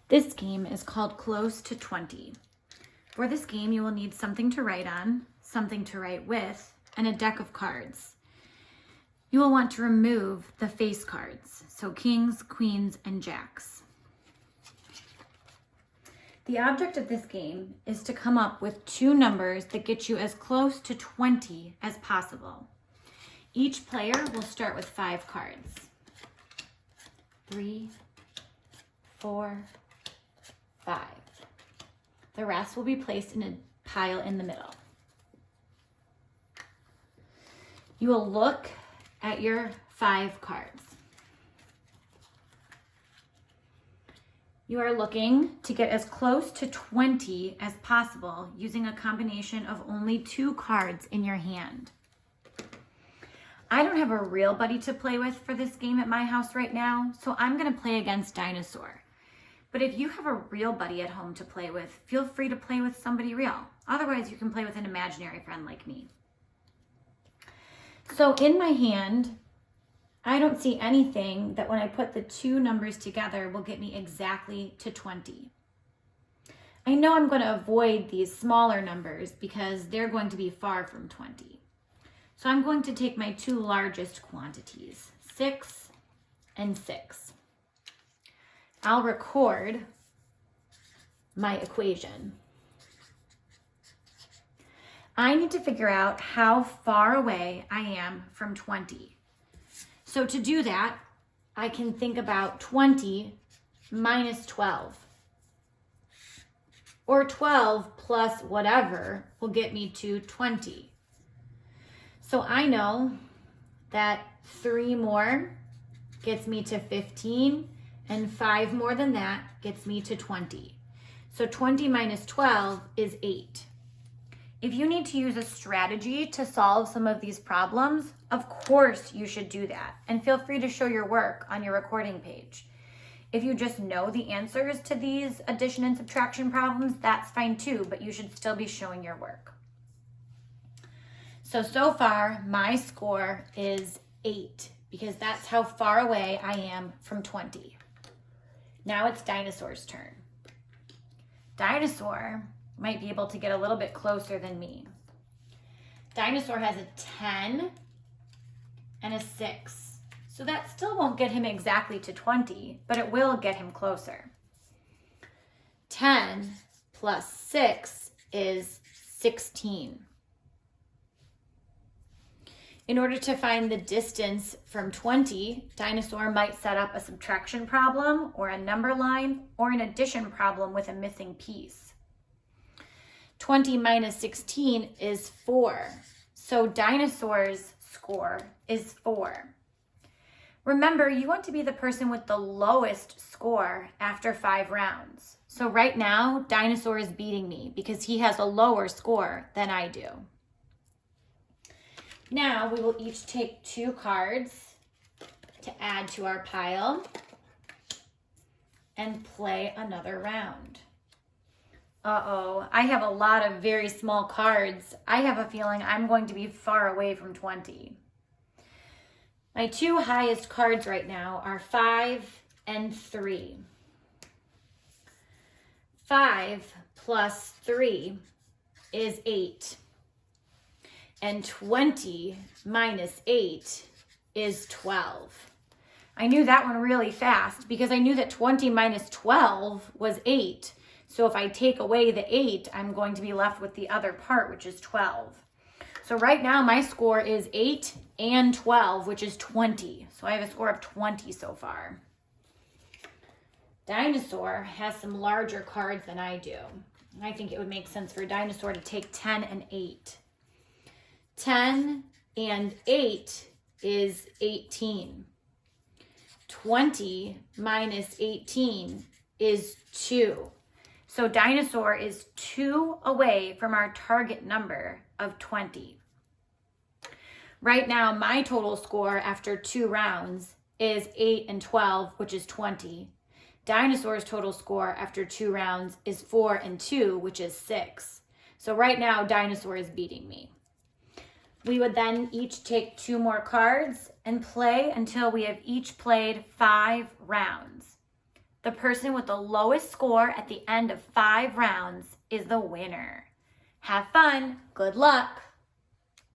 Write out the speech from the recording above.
This game is called Close to 20. For this game, you will need something to write on, something to write with, and a deck of cards. You will want to remove the face cards, so kings, queens, and jacks. The object of this game is to come up with two numbers that get you as close to 20 as possible. Each player will start with 5 cards. 3, 4, 5. The rest will be placed in a pile in the middle. You will look at your 5 cards. You are looking to get as close to 20 as possible using a combination of only 2 cards in your hand. I don't have a real buddy to play with for this game at my house right now, so I'm going to play against Dinosaur. But if you have a real buddy at home to play with, feel free to play with somebody real. Otherwise, you can play with an imaginary friend like me. So in my hand, I don't see anything that when I put the 2 numbers together will get me exactly to 20. I know I'm going to avoid these smaller numbers because they're going to be far from 20. So I'm going to take my 2 largest quantities, 6 and 6. I'll record my equation. I need to figure out how far away I am from 20. So to do that, I can think about 20 minus 12. Or 12 plus whatever will get me to 20. So I know that 3 more gets me to 15, and 5 more than that gets me to 20. So 20 minus 12 is 8. If you need to use a strategy to solve some of these problems, of course you should do that. And feel free to show your work on your recording page. If you just know the answers to these addition and subtraction problems, that's fine too, but you should still be showing your work. So far, my score is 8 because that's how far away I am from 20. Now it's Dinosaur's turn. Dinosaur might be able to get a little bit closer than me. Dinosaur has a 10 and a 6. So that still won't get him exactly to 20, but it will get him closer. 10 plus 6 is 16. In order to find the distance from 20, Dinosaur might set up a subtraction problem or a number line or an addition problem with a missing piece. 20 minus 16 is 4. So Dinosaur's score is 4. Remember, you want to be the person with the lowest score after 5 rounds. So right now, Dinosaur is beating me because he has a lower score than I do. Now we will each take 2 cards to add to our pile and play another round. Uh-oh, I have a lot of very small cards. I have a feeling I'm going to be far away from 20. My 2 highest cards right now are 5 and 3. 5 plus 3 is 8. And 20 minus 8 is 12. I knew that one really fast because I knew that 20 minus 12 was 8. So if I take away the 8, I'm going to be left with the other part, which is 12. So right now my score is 8 and 12, which is 20. So I have a score of 20 so far. Dinosaur has some larger cards than I do. I think it would make sense for Dinosaur to take 10 and 8. 10 and 8 is 18. 20 minus 18 is 2. So Dinosaur is 2 away from our target number of 20. Right now, my total score after 2 rounds is 8 and 12, which is 20. Dinosaur's total score after 2 rounds is 4 and 2, which is 6. So right now, Dinosaur is beating me. We would then each take 2 more cards and play until we have each played 5 rounds. The person with the lowest score at the end of 5 rounds is the winner. Have fun. Good luck.